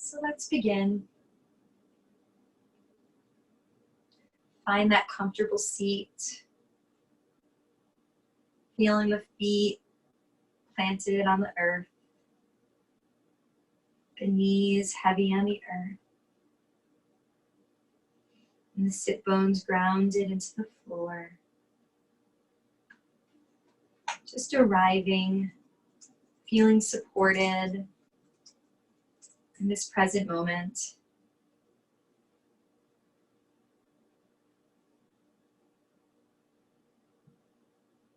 So let's begin. Find that comfortable seat. Feeling the feet planted on the earth. The knees heavy on the earth. And the sit bones grounded into the floor. Just arriving, feeling supported in this present moment.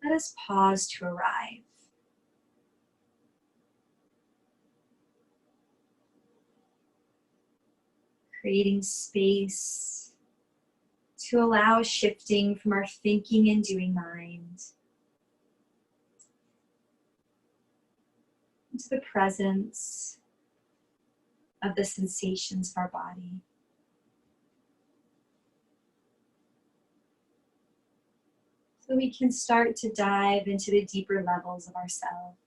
Let us pause to arrive. Creating space to allow shifting from our thinking and doing mind into the presence of the sensations of our body. So we can start to dive into the deeper levels of ourselves.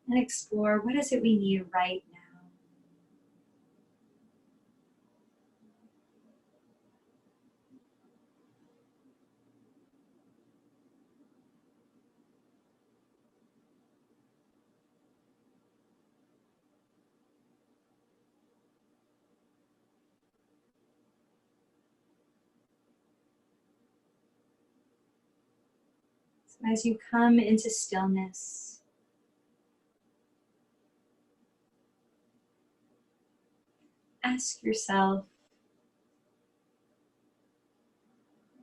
And explore, what is it we need right now? So as you come into stillness, ask yourself,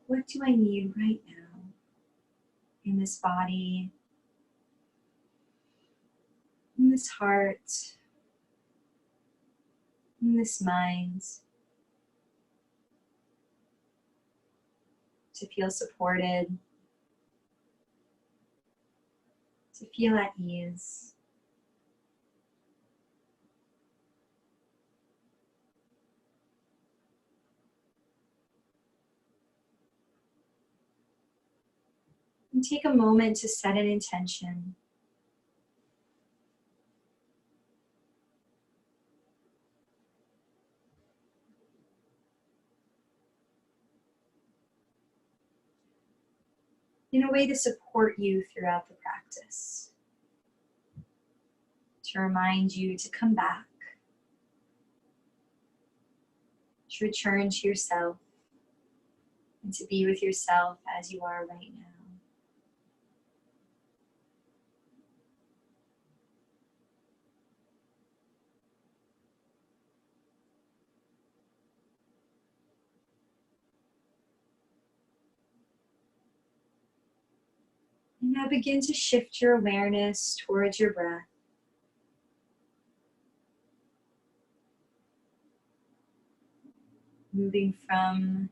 what do I need right now in this body, in this heart, in this mind, to feel supported, to feel at ease. And take a moment to set an intention. In a way to support you throughout the practice. To remind you to come back. To return to yourself. And to be with yourself as you are right now. And now begin to shift your awareness towards your breath. Moving from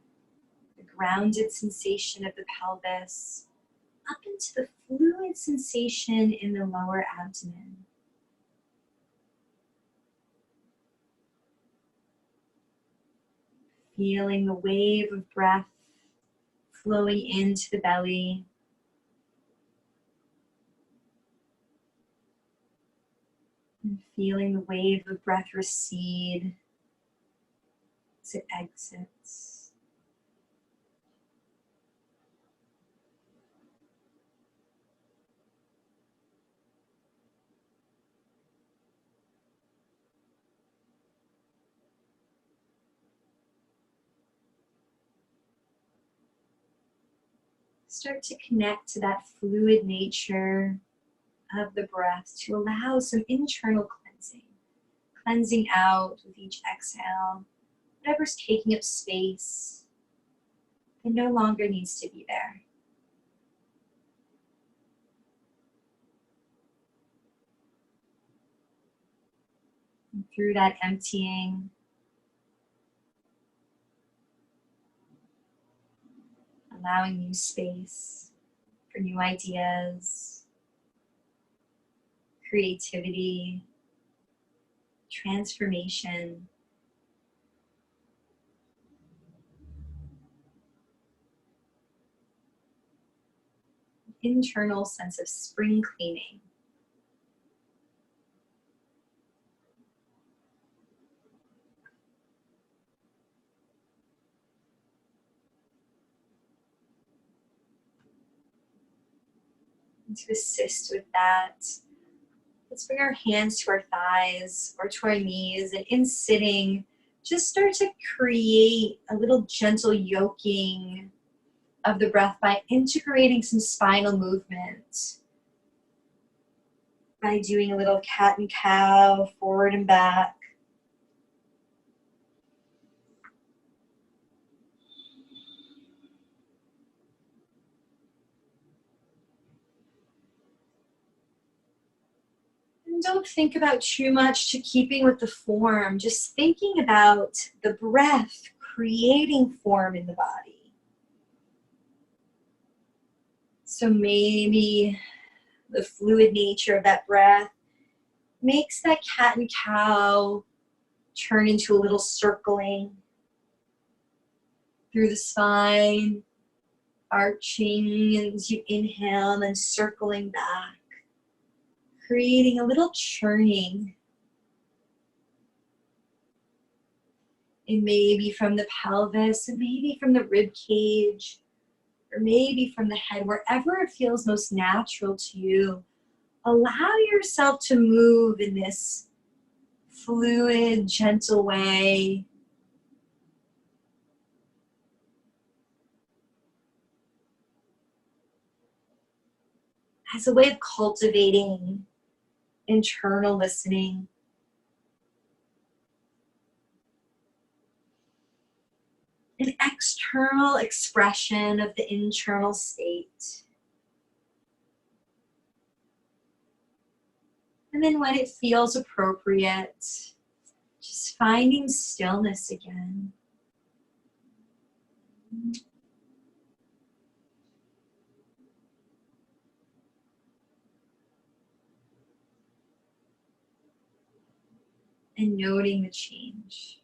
the grounded sensation of the pelvis up into the fluid sensation in the lower abdomen. Feeling the wave of breath flowing into the belly. And feeling the wave of breath recede as it exits. Start to connect to that fluid nature of the breath to allow some internal cleansing. Cleansing out with each exhale, whatever's taking up space that no longer needs to be there. And through that emptying, allowing new space for new ideas, creativity, transformation. internal sense of spring cleaning. And to assist with that, let's bring our hands to our thighs or to our knees, and in sitting, just start to create a little gentle yoking of the breath by integrating some spinal movement. By doing a little cat and cow, forward and back. And don't think about too much to keeping with the form, just thinking about the breath creating form in the body. So maybe the fluid nature of that breath makes that cat and cow turn into a little circling through the spine, arching as you inhale and then circling back, creating a little churning. And maybe from the pelvis, and maybe from the rib cage, or maybe from the head, wherever it feels most natural to you. Allow yourself to move in this fluid, gentle way. As a way of cultivating internal listening. An external expression of the internal state. And then when it feels appropriate, just finding stillness again. And noting the change.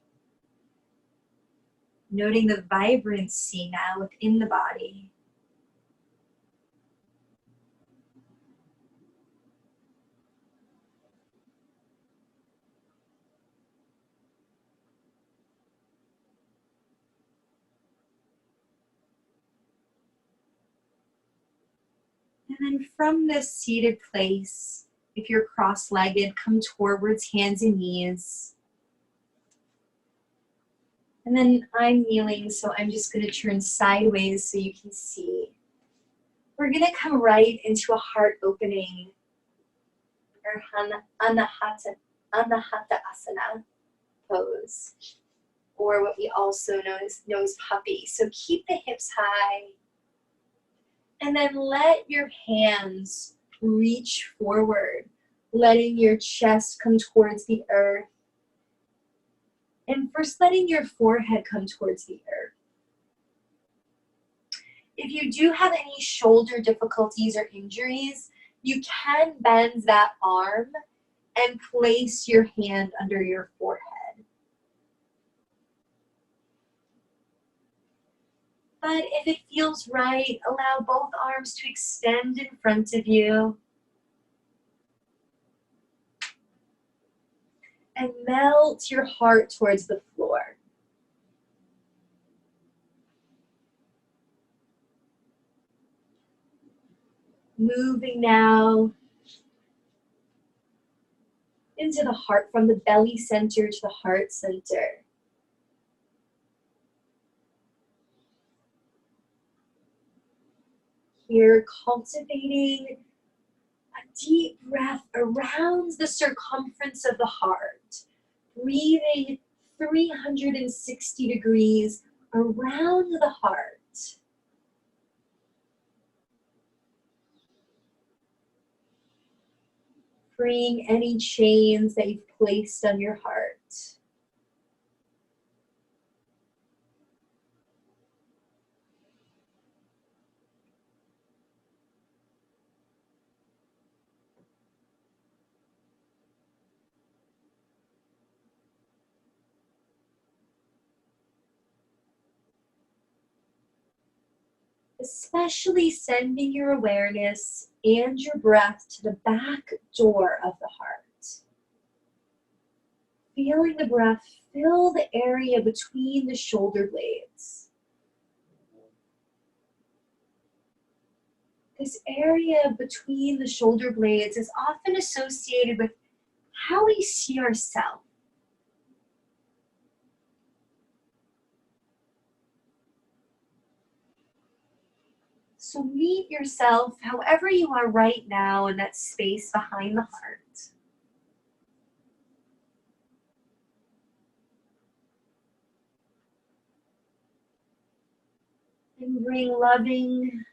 Noting the vibrancy now within the body. And then from this seated place, if you're cross-legged, come towards hands and knees. And then I'm kneeling, so I'm just going to turn sideways so you can see. We're going to come right into a heart opening, or Anahata Asana pose, or what we also know as puppy. So keep the hips high, and then let your hands reach forward, letting your chest come towards the earth. And first letting your forehead come towards the earth. If you do have any shoulder difficulties or injuries, you can bend that arm and place your hand under your forehead. But if it feels right, allow both arms to extend in front of you. And melt your heart towards the floor. Moving now into the heart, from the belly center to the heart center. Here, cultivating a deep breath around the circumference of the heart. Breathing 360 degrees around the heart. Freeing any chains that you've placed on your heart. especially sending your awareness and your breath to the back door of the heart. Feeling the breath fill the area between the shoulder blades. This area between the shoulder blades is often associated with how we see ourselves. So meet yourself however you are right now in that space behind the heart. And bring loving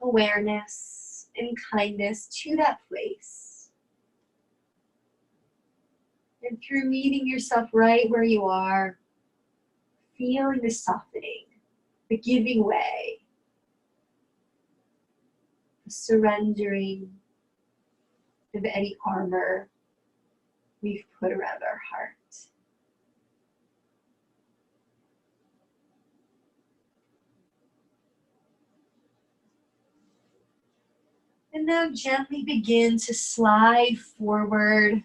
awareness and kindness to that place. And through meeting yourself right where you are, feeling the softening, the giving way, the surrendering of any armor we've put around our heart. And now gently begin to slide forward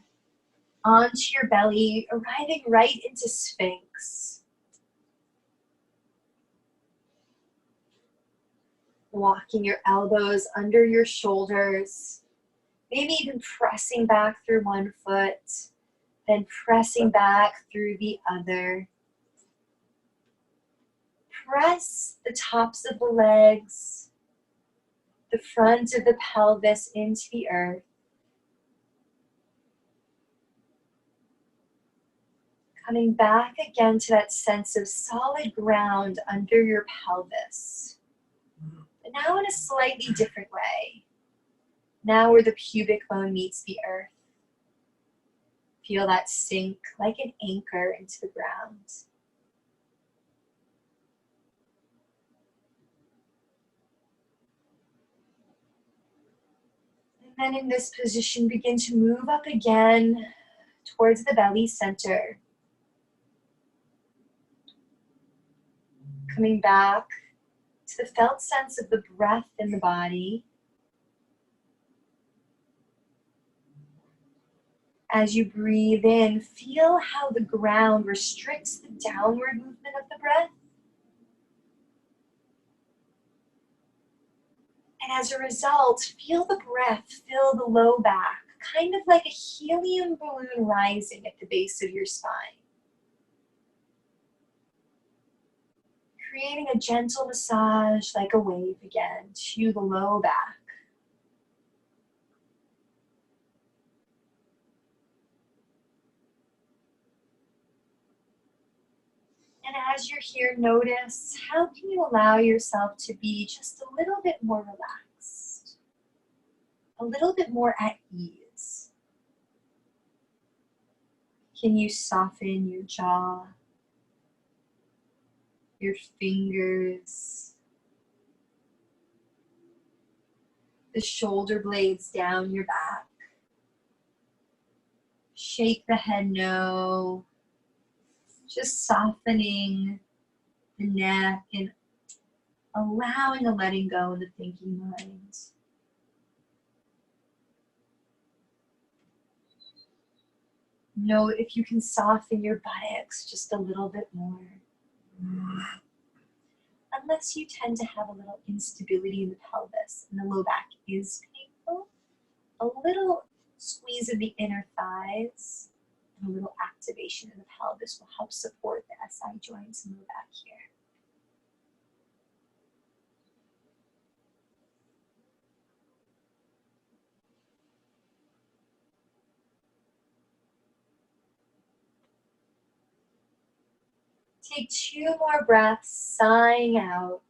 onto your belly, arriving right into Sphinx. Walking your elbows under your shoulders, maybe even pressing back through one foot, then pressing back through the other. Press the tops of the legs, the front of the pelvis into the earth. Coming back again to that sense of solid ground under your pelvis. But now in a slightly different way. Now where the pubic bone meets the earth. Feel that sink like an anchor into the ground. And then in this position, begin to move up again towards the belly center. Coming back to the felt sense of the breath in the body. As you breathe in, feel how the ground restricts the downward movement of the breath. And as a result, feel the breath fill the low back, kind of like a helium balloon rising at the base of your spine. Creating a gentle massage like a wave again to the low back. And as you're here, notice how can you allow yourself to be just a little bit more relaxed, a little bit more at ease. Can you soften your jaw, your fingers, the shoulder blades down your back? Shake the head no. Just softening the neck and allowing a letting go in the thinking mind. Note if you can soften your buttocks just a little bit more. Unless you tend to have a little instability in the pelvis and the low back is painful, a little squeeze of the inner thighs and a little activation in the pelvis will help support the SI joints and low back here. Take 2 more breaths, sighing out.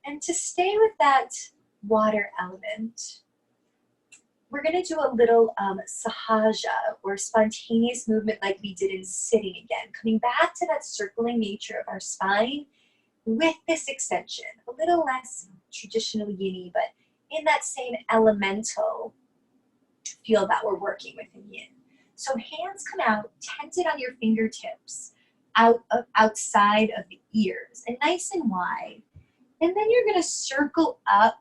And to stay with that water element, we're going to do a little sahaja, or spontaneous movement like we did in sitting again. Coming back to that circling nature of our spine with this extension. A little less traditional yin, but in that same elemental feel that we're working with in yin. So hands come out, tented on your fingertips, outside of the ears, and nice and wide. And then you're gonna circle up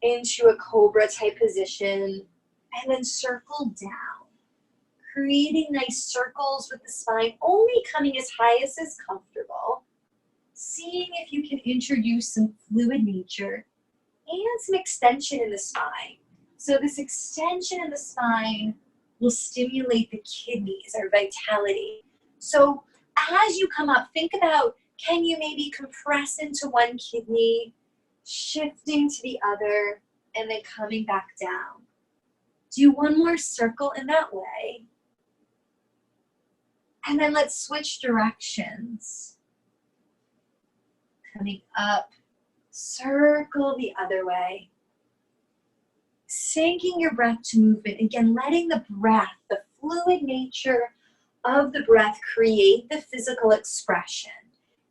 into a cobra type position, and then circle down, creating nice circles with the spine, only coming as high as is comfortable. Seeing if you can introduce some fluid nature and some extension in the spine. So this extension in the spine will stimulate the kidneys, our vitality. So as you come up, think about, can you maybe compress into one kidney, shifting to the other, and then coming back down. Do one more circle in that way. And then let's switch directions. Coming up, circle the other way. Syncing your breath to movement. Again, letting the breath, the fluid nature of the breath create the physical expression.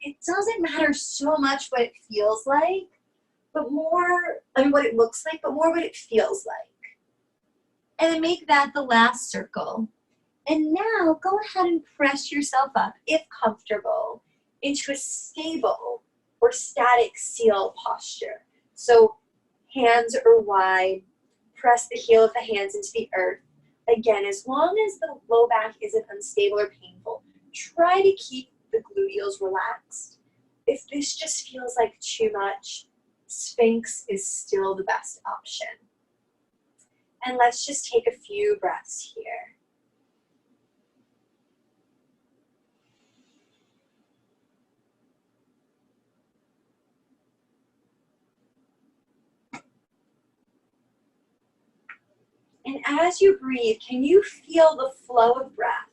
It doesn't matter so much what it feels like, but more, what it looks like, but more what it feels like. And then make that the last circle. And now go ahead and press yourself up, if comfortable, into a stable or static seal posture. So hands are wide, press the heel of the hands into the earth. Again, as long as the low back isn't unstable or painful, try to keep the gluteals relaxed. If this just feels like too much, Sphinx is still the best option. And let's just take a few breaths here. And as you breathe, can you feel the flow of breath,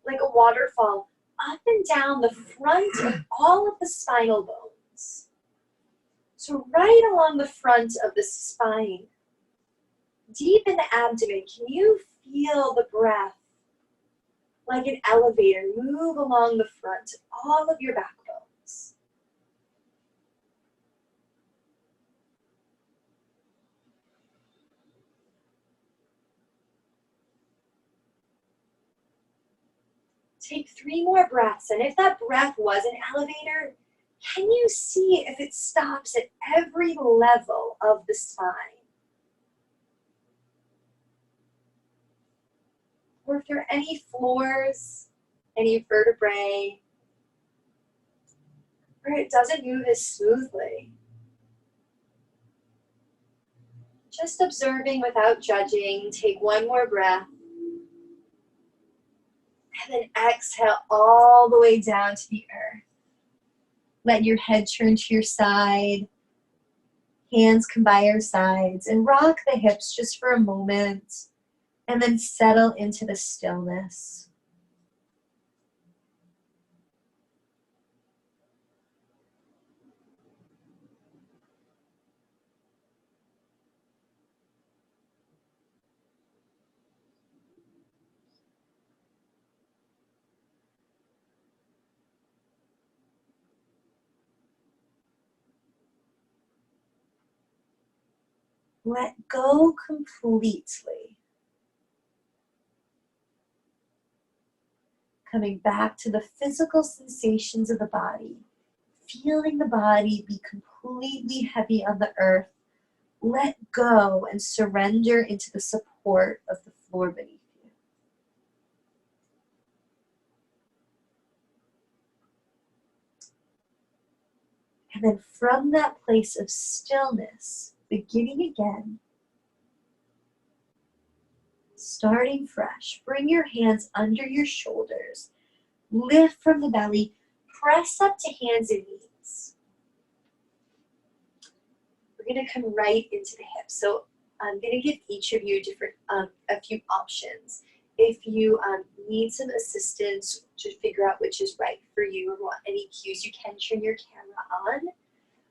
like a waterfall, up and down the front of all of the spinal bones? So right along the front of the spine, deep in the abdomen, can you feel the breath like an elevator move along the front of all of your backbones? Take 3 more breaths, and if that breath was an elevator, can you see if it stops at every level of the spine? Or if there are any floors, any vertebrae, where it doesn't move as smoothly. Just observing without judging. Take 1 more breath. And then exhale all the way down to the earth. Let your head turn to your side. Hands come by your sides. And rock the hips just for a moment. And then settle into the stillness. Let go completely. Coming back to the physical sensations of the body. Feeling the body be completely heavy on the earth. Let go and surrender into the support of the floor beneath you. And then from that place of stillness, beginning again, starting fresh, bring your hands under your shoulders, lift from the belly, press up to hands and knees. We're going to come right into the hips. So I'm going to give each of you a few options. If you need some assistance to figure out which is right for you or want any cues, you can turn your camera on.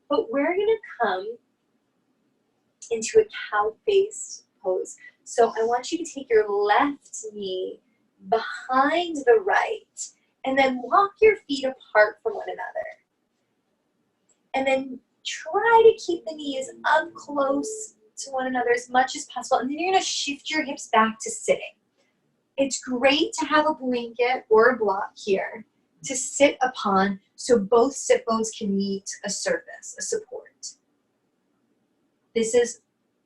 But we're going to come into a cow face pose. So I want you to take your left knee behind the right and then walk your feet apart from one another. And then try to keep the knees up close to one another as much as possible. And then you're going to shift your hips back to sitting. It's great to have a blanket or a block here to sit upon so both sit bones can meet a surface, a support. This is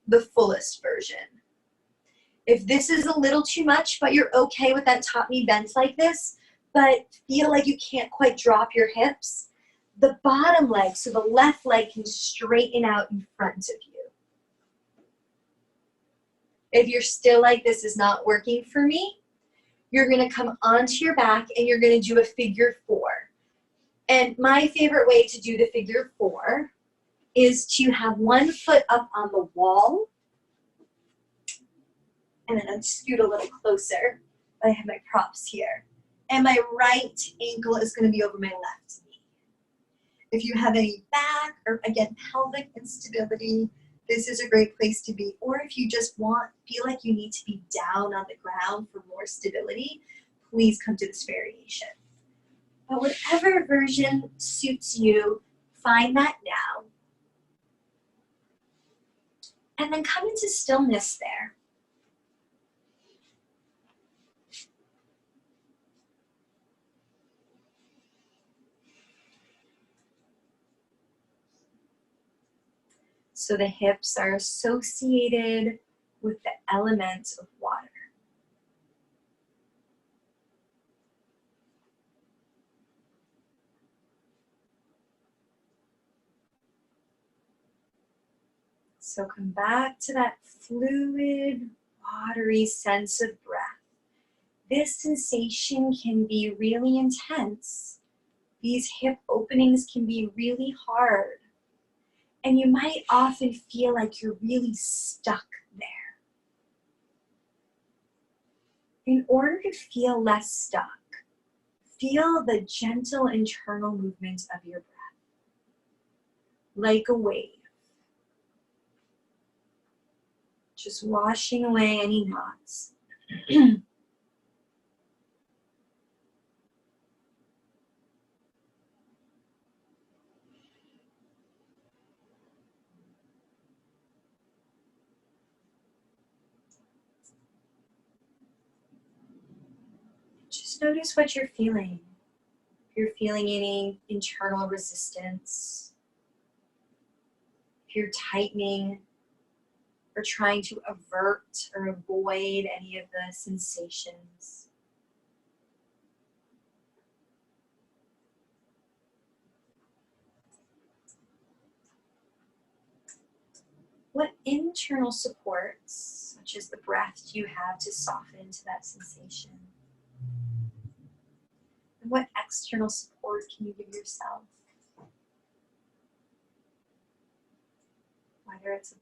the fullest version. If this is a little too much, but you're okay with that top knee bent like this, but feel like you can't quite drop your hips, the bottom leg, so the left leg, can straighten out in front of you. If you're still like, this is not working for me, you're going to come onto your back and you're going to do a figure 4. And my favorite way to do the figure 4 is to have one foot up on the wall. And then I'll scoot a little closer. I have my props here. And my right ankle is going to be over my left knee. If you have any back or, again, pelvic instability, this is a great place to be. Or if you just feel like you need to be down on the ground for more stability, please come to this variation. But whatever version suits you, find that now. And then come into stillness there. So the hips are associated with the element of water. So come back to that fluid, watery sense of breath. This sensation can be really intense. These hip openings can be really hard. And you might often feel like you're really stuck there. In order to feel less stuck, feel the gentle internal movement of your breath, like a wave. Just washing away any knots. Just notice what you're feeling. If you're feeling any internal resistance, if you're tightening or trying to avert or avoid any of the sensations. What internal supports, such as the breath, do you have to soften into that sensation? And what external support can you give yourself? Whether it's a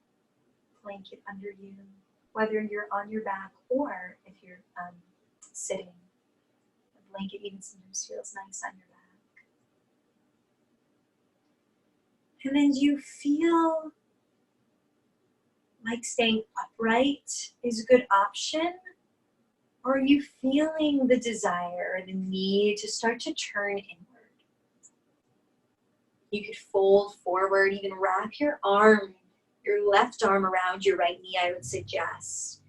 blanket under you, whether you're on your back, or if you're sitting. A blanket even sometimes feels nice on your back. And then do you feel like staying upright is a good option? Or are you feeling the desire or the need to start to turn inward? You could fold forward, even wrap your left arm around your right knee, I would suggest.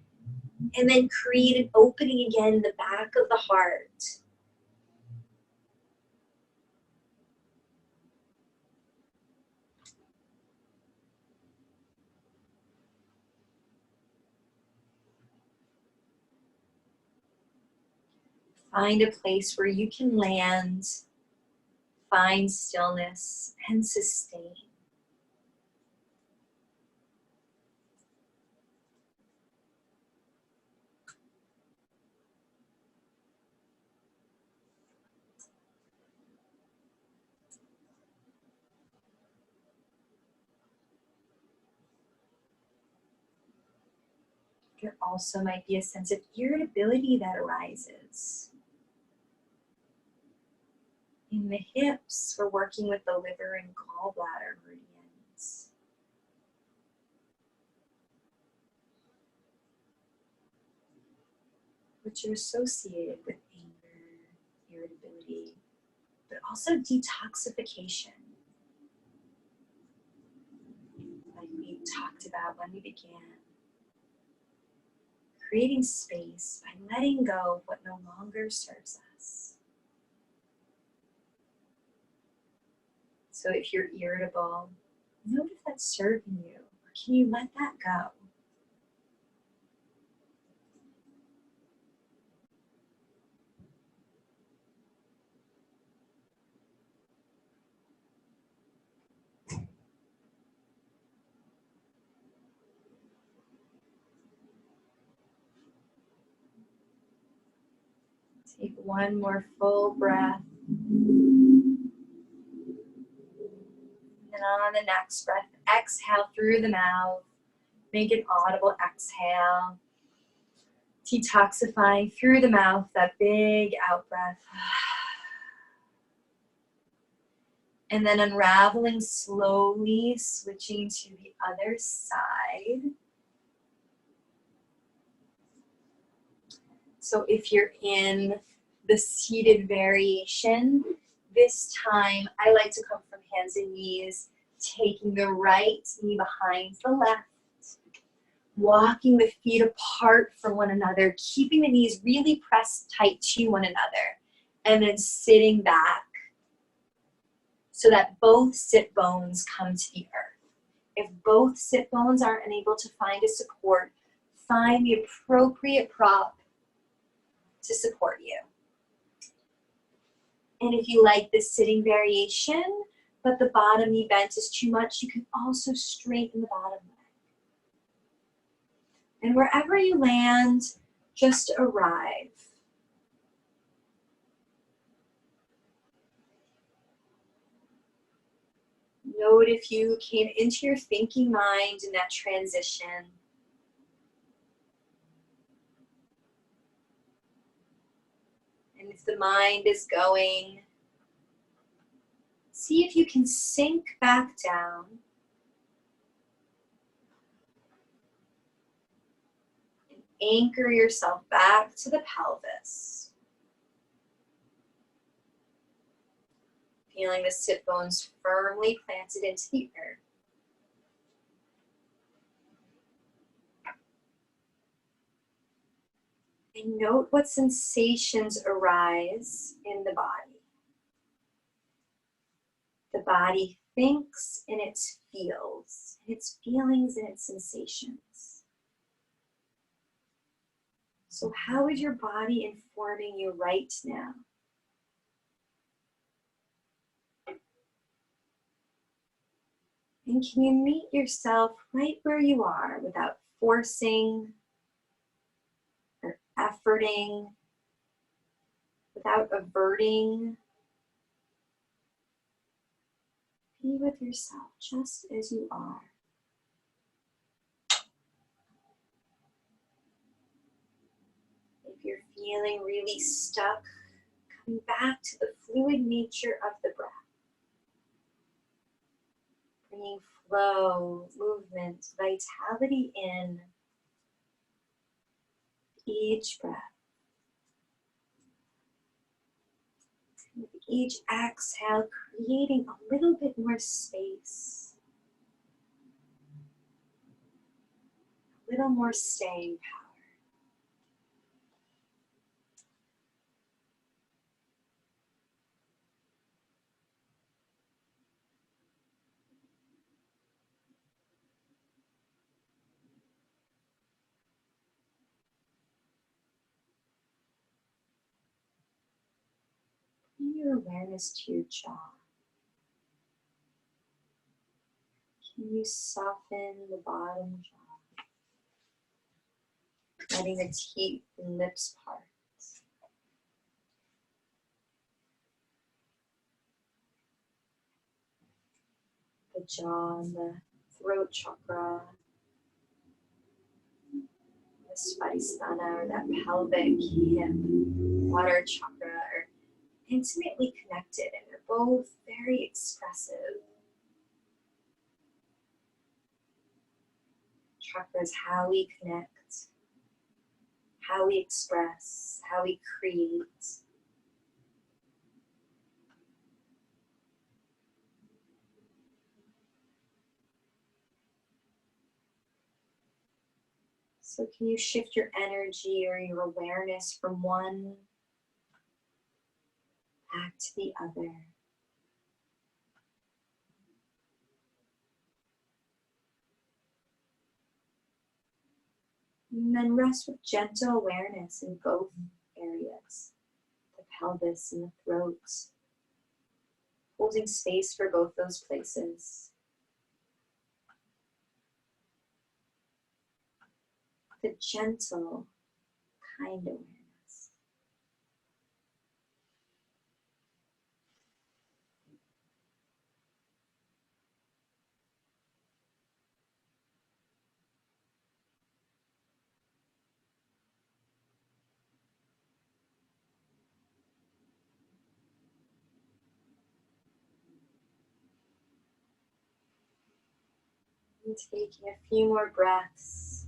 And then create an opening again in the back of the heart. Find a place where you can land, find stillness, and sustain. There also might be a sense of irritability that arises. In the hips, we're working with the liver and gallbladder meridians. Which are associated with anger, irritability, but also detoxification. Like we talked about when we began. Creating space by letting go of what no longer serves us. So if you're irritable, note if that's serving you, or can you let that go? Take one more full breath. And on the next breath, exhale through the mouth. Make an audible exhale. Detoxifying through the mouth, that big out breath. And then unraveling slowly, switching to the other side. So if you're in the seated variation, this time I like to come from hands and knees, taking the right knee behind the left, walking the feet apart from one another, keeping the knees really pressed tight to one another, and then sitting back so that both sit bones come to the earth. If both sit bones aren't unable to find a support, find the appropriate prop to support you. And if you like this sitting variation, but the bottom knee bent is too much, you can also straighten the bottom leg. And wherever you land, just arrive. Note if you came into your thinking mind in that transition. And if the mind is going, see if you can sink back down. And anchor yourself back to the pelvis. Feeling the sit bones firmly planted into the earth. And note what sensations arise in the body. The body thinks and it feels, its feelings and its sensations. So how is your body informing you right now? And can you meet yourself right where you are without forcing or efforting, without averting? Be with yourself just as you are. If you're feeling really stuck, coming back to the fluid nature of the breath. Bringing flow, movement, vitality in each breath. With each exhale, creating a little bit more space. A little more staying power. Bring your awareness to your jaw. Can you soften the bottom jaw? Letting the teeth and lips part. The jaw and the throat chakra. The svadhisthana, or that pelvic hip, water chakra, are intimately connected, and they're both very expressive. Chakra is how we connect, how we express, how we create. So can you shift your energy or your awareness from one back to the other? And then rest with gentle awareness in both areas, the pelvis and the throat, holding space for both those places. The gentle, kind awareness. And taking a few more breaths,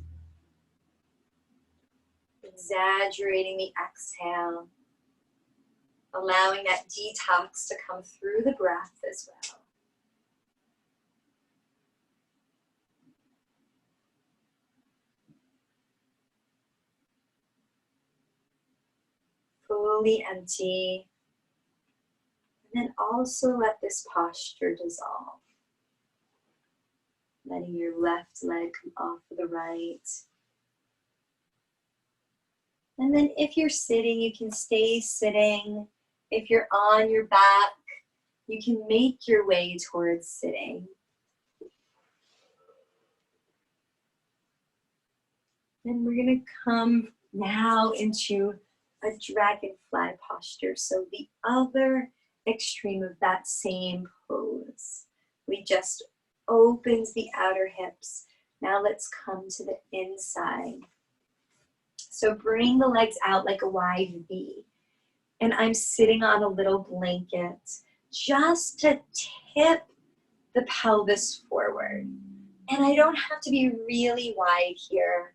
exaggerating the exhale, allowing that detox to come through the breath as well. Fully empty, and then also let this posture dissolve. Letting your left leg come off of the right. And then if you're sitting, you can stay sitting. If you're on your back, you can make your way towards sitting. And we're going to come now into a dragonfly posture. So the other extreme of that same pose. We just opened the outer hips. Now let's come to the inside. So bring the legs out like a wide V. And I'm sitting on a little blanket just to tip the pelvis forward. And I don't have to be really wide here.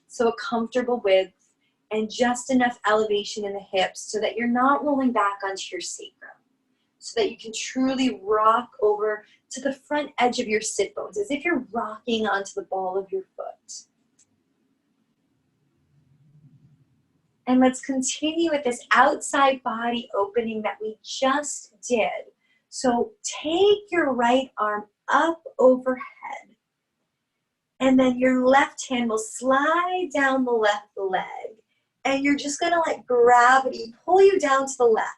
So a comfortable width and just enough elevation in the hips so that you're not rolling back onto your sacrum. So that you can truly rock over to the front edge of your sit bones as if you're rocking onto the ball of your foot. And let's continue with this outside body opening that we just did. So take your right arm up overhead. And then your left hand will slide down the left leg. And you're just gonna let gravity pull you down to the left.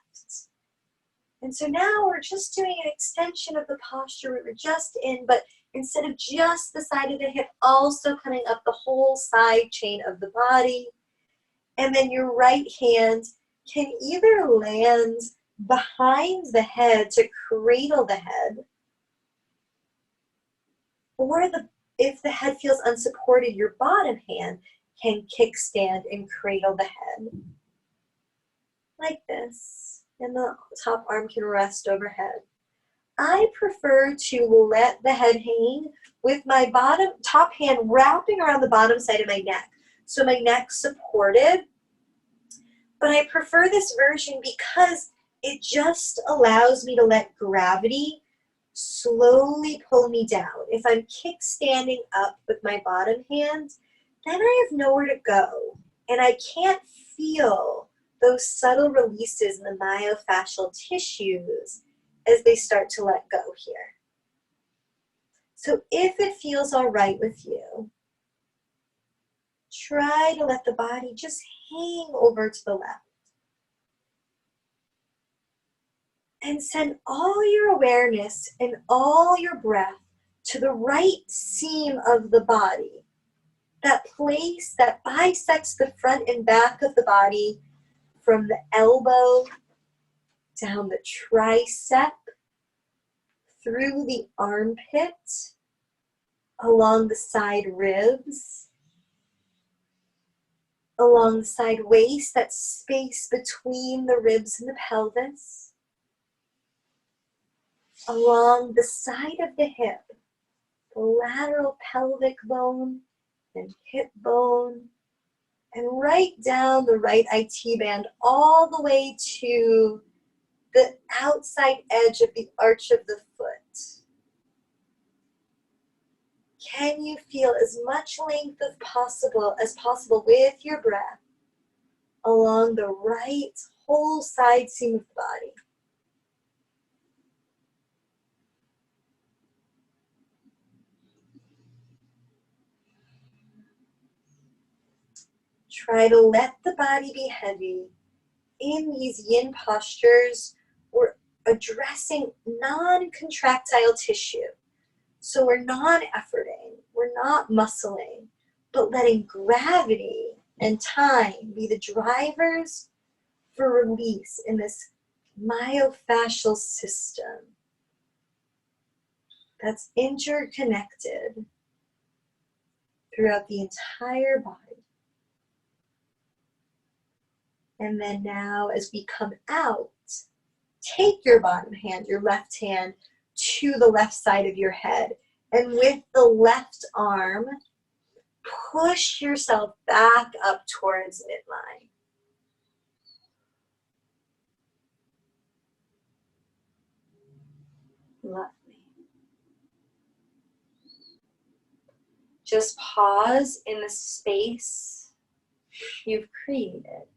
And so now we're just doing an extension of the posture we were just in, but instead of just the side of the hip, also coming up the whole side chain of the body. And then your right hand can either land behind the head to cradle the head, or if the head feels unsupported, your bottom hand can kickstand and cradle the head. Like this. And the top arm can rest overhead. I prefer to let the head hang with my top hand wrapping around the bottom side of my neck. So my neck's supported. But I prefer this version because it just allows me to let gravity slowly pull me down. If I'm kickstanding up with my bottom hand, then I have nowhere to go. And I can't feel those subtle releases in the myofascial tissues as they start to let go here. So if it feels all right with you, try to let the body just hang over to the left. And send all your awareness and all your breath to the right seam of the body. That place that bisects the front and back of the body from the elbow down the tricep, through the armpit, along the side ribs, along the side waist, that space between the ribs and the pelvis, along the side of the hip, the lateral pelvic bone and hip bone, and right down the right IT band all the way to the outside edge of the arch of the foot. can you feel as much length as possible with your breath along the right whole side seam of the body? Try to let the body be heavy. In these yin postures, we're addressing non-contractile tissue. So we're not efforting, we're not muscling, but letting gravity and time be the drivers for release in this myofascial system that's interconnected throughout the entire body. And then now as we come out, take your bottom hand, your left hand, to the left side of your head. And with the left arm, push yourself back up towards midline. Lovely. Just pause in the space you've created.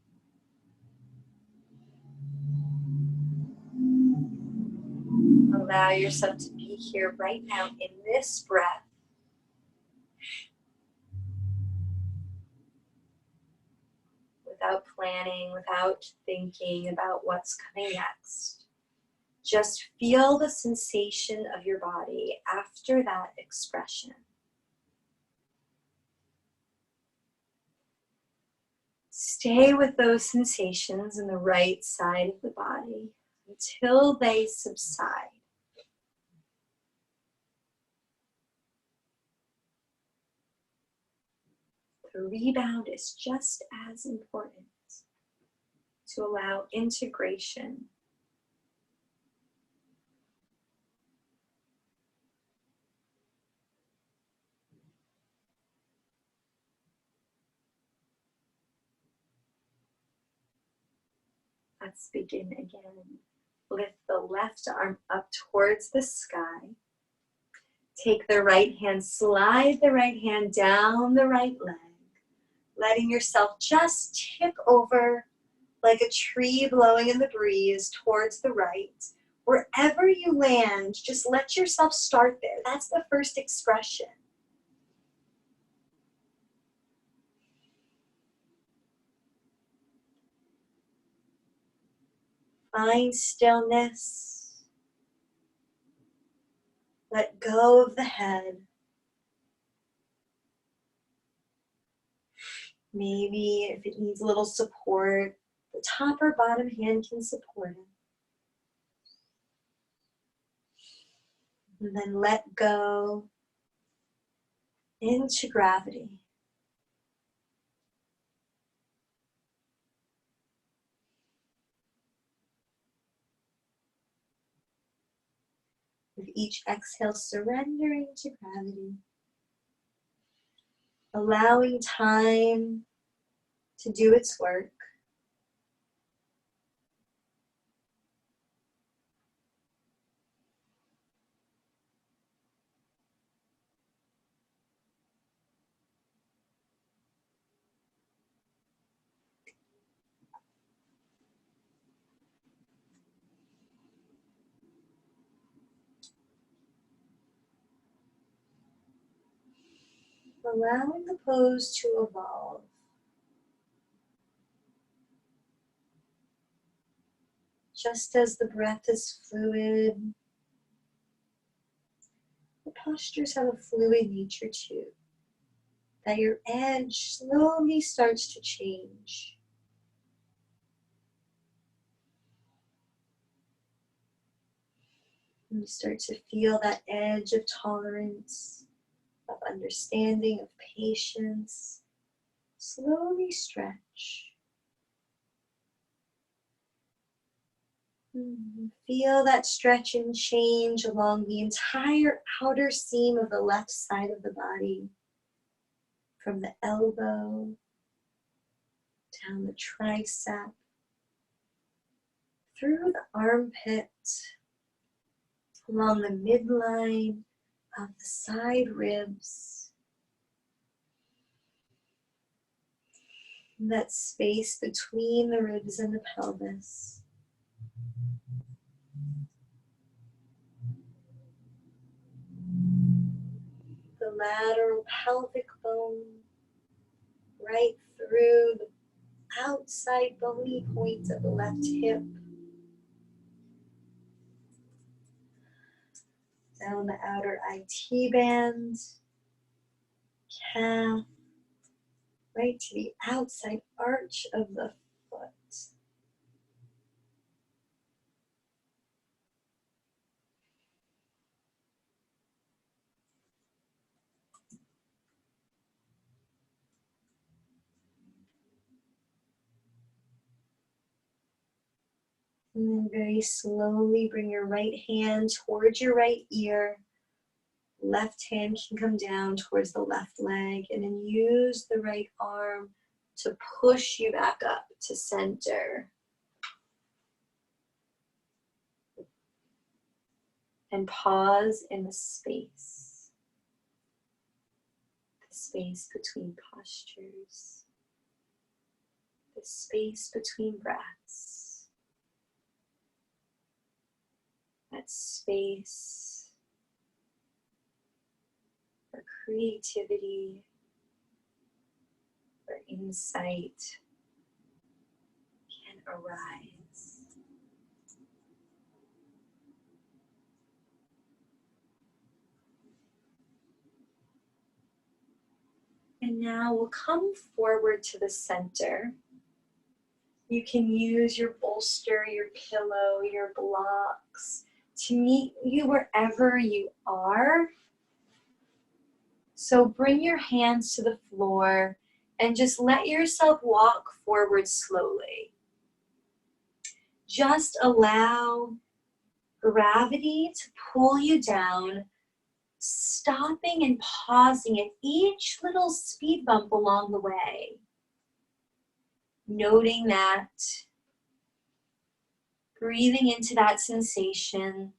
Allow yourself to be here right now in this breath. Without planning, without thinking about what's coming next. Just feel the sensation of your body after that expression. Stay with those sensations in the right side of the body until they subside. The rebound is just as important to allow integration. Let's begin again. Lift the left arm up towards the sky. Take the right hand, slide the right hand down the right leg, letting yourself just tip over like a tree blowing in the breeze towards the right. Wherever you land, just let yourself start there. That's the first expression. Find stillness. Let go of the head. Maybe if it needs a little support, the top or bottom hand can support it. And then let go into gravity. With each exhale, surrendering to gravity. Allowing time to do its work. Allowing the pose to evolve. Just as the breath is fluid, the postures have a fluid nature too. That your edge slowly starts to change. And you start to feel that edge of tolerance, of understanding, of patience. Slowly stretch. Feel that stretch and change along the entire outer seam of the left side of the body. From the elbow, down the tricep, through the armpit, along the midline, of the side ribs, that space between the ribs and the pelvis. The lateral pelvic bone, right through the outside bony point of the left hip, down the outer IT band, calf, right to the outside arch of the foot. And then very slowly bring your right hand towards your right ear. Left hand can come down towards the left leg, and then use the right arm to push you back up to center. And pause in the space between postures, the space between breaths, that space for creativity, for insight can arise. And now we'll come forward to the center. You can use your bolster, your pillow, your blocks to meet you wherever you are. So bring your hands to the floor and just let yourself walk forward slowly. Just allow gravity to pull you down, stopping and pausing at each little speed bump along the way. Noting that, breathing into that sensation,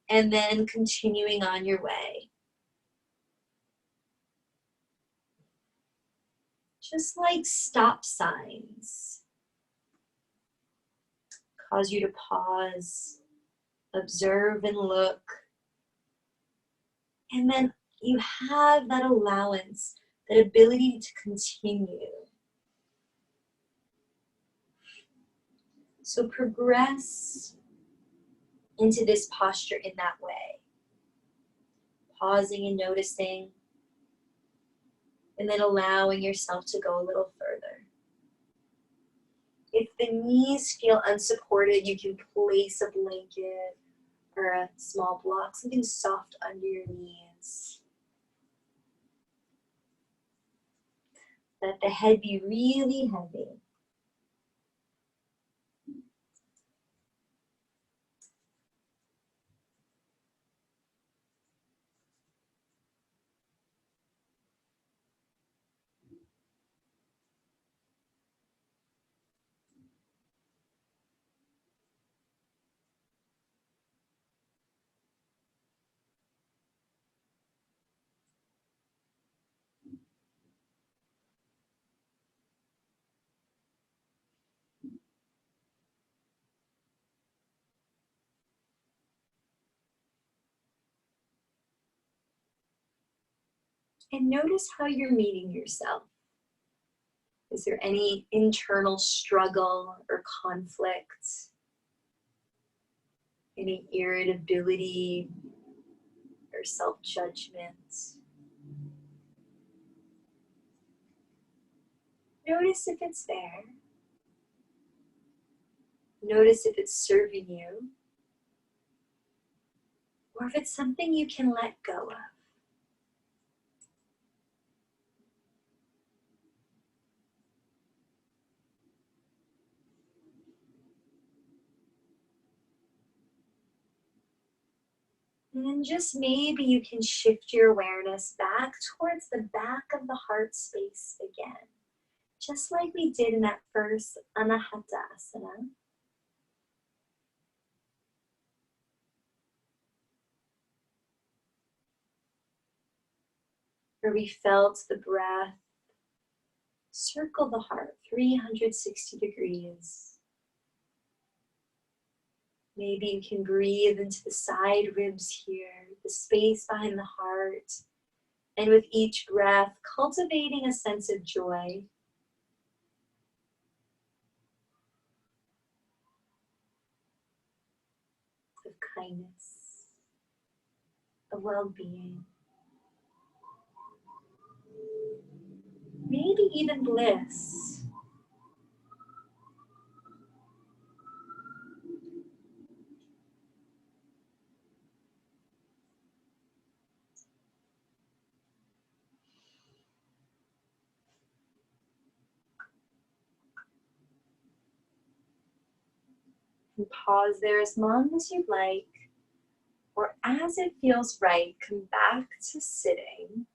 and then continuing on your way. Just like stop signs, cause you to pause, observe and look, and then you have that allowance, that ability to continue. So progress into this posture in that way. Pausing and noticing, and then allowing yourself to go a little further. If the knees feel unsupported, you can place a blanket or a small block, something soft under your knees. Let the head be really heavy. And notice how you're meeting yourself. Is there any internal struggle or conflict? Any irritability or self-judgment? Notice if it's there. Notice if it's serving you, or if it's something you can let go of. And then just maybe you can shift your awareness back towards the back of the heart space again, just like we did in that first Anahata Asana. where we felt the breath circle the heart 360 degrees. Maybe you can breathe into the side ribs here, the space behind the heart. And with each breath, cultivating a sense of joy. Of kindness. Of well-being. Maybe even bliss. And pause there as long as you'd like, or as it feels right, come back to sitting.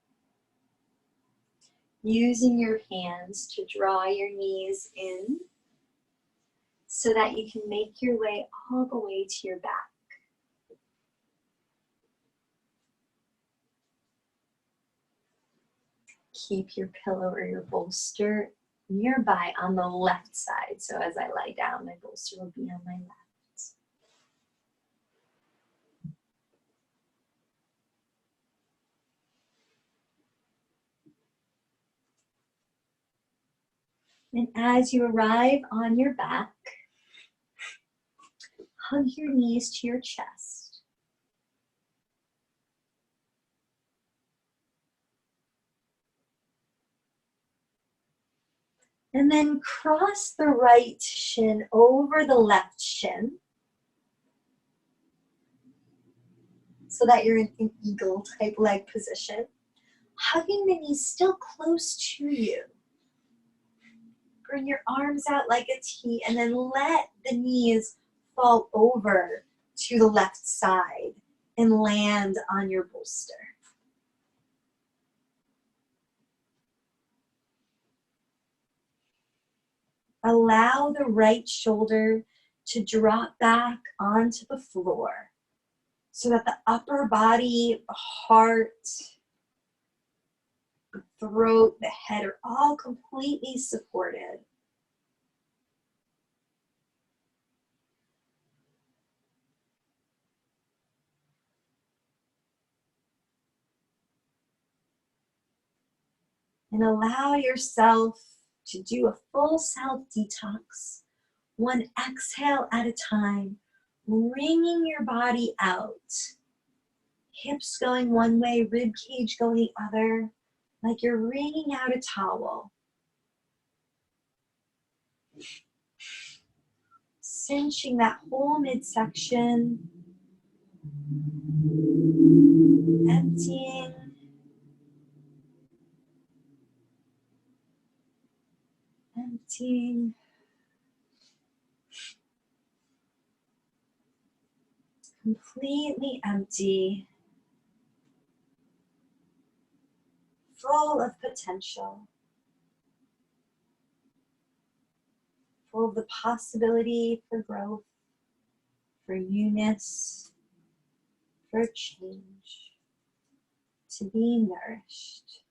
Using your hands to draw your knees in so that you can make your way all the way to your back. Keep your pillow or your bolster nearby on the left side. So as I lie down, my bolster will be on my left. And as you arrive on your back, hug your knees to your chest. And then cross the right shin over the left shin so that you're in an eagle type leg position. Hugging the knees still close to you. Bring your arms out like a T and then let the knees fall over to the left side and land on your bolster. Allow the right shoulder to drop back onto the floor so that the upper body, the heart, the throat, the head are all completely supported. And allow yourself to do a full self detox, one exhale at a time, wringing your body out. Hips going one way, rib cage going the other, like you're wringing out a towel. Cinching that whole midsection. Emptying. Emptying. Completely empty. Full of potential. Full of the possibility for growth, for newness, for change, to be nourished.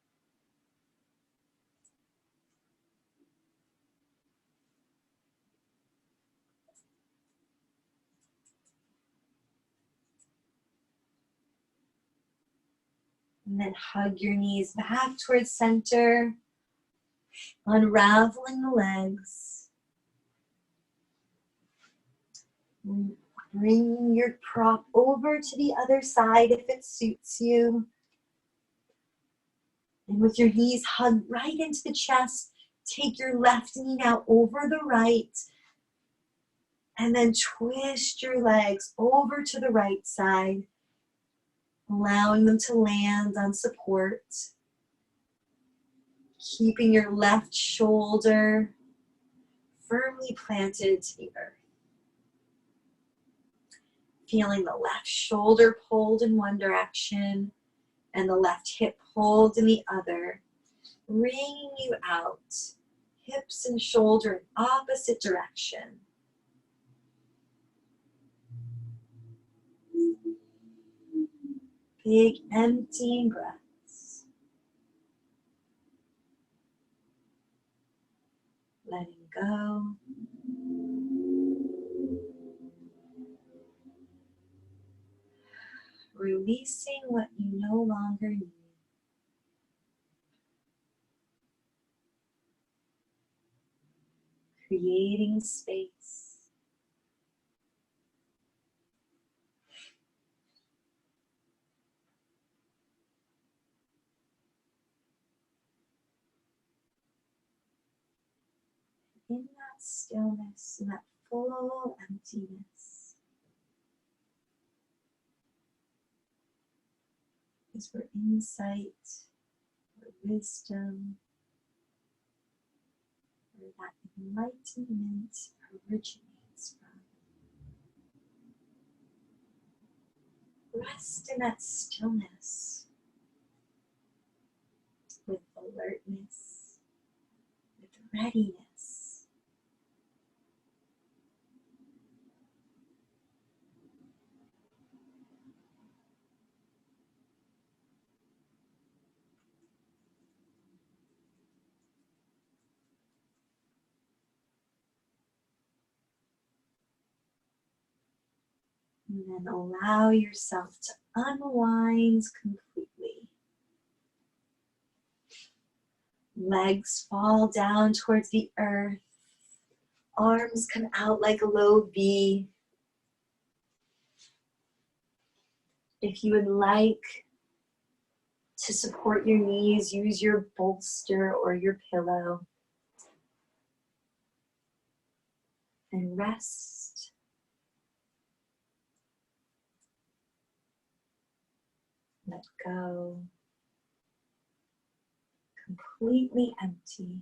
And then hug your knees back towards center, unraveling the legs. Bring your prop over to the other side if it suits you. And with your knees hugged right into the chest, take your left knee now over the right. And then twist your legs over to the right side, allowing them to land on support. Keeping your left shoulder firmly planted to the earth. Feeling the left shoulder pulled in one direction and the left hip pulled in the other, wringing you out, hips and shoulder in opposite direction. Big emptying breaths. go. Releasing what you no longer need. Creating space. In that stillness, in that full emptiness, is where insight, where wisdom, where that enlightenment originates from. Rest in that stillness with alertness, with readiness. And then allow yourself to unwind completely. Legs fall down towards the earth. Arms come out like a low V. If you would like to support your knees, use your bolster or your pillow. And rest. Let go. Completely empty.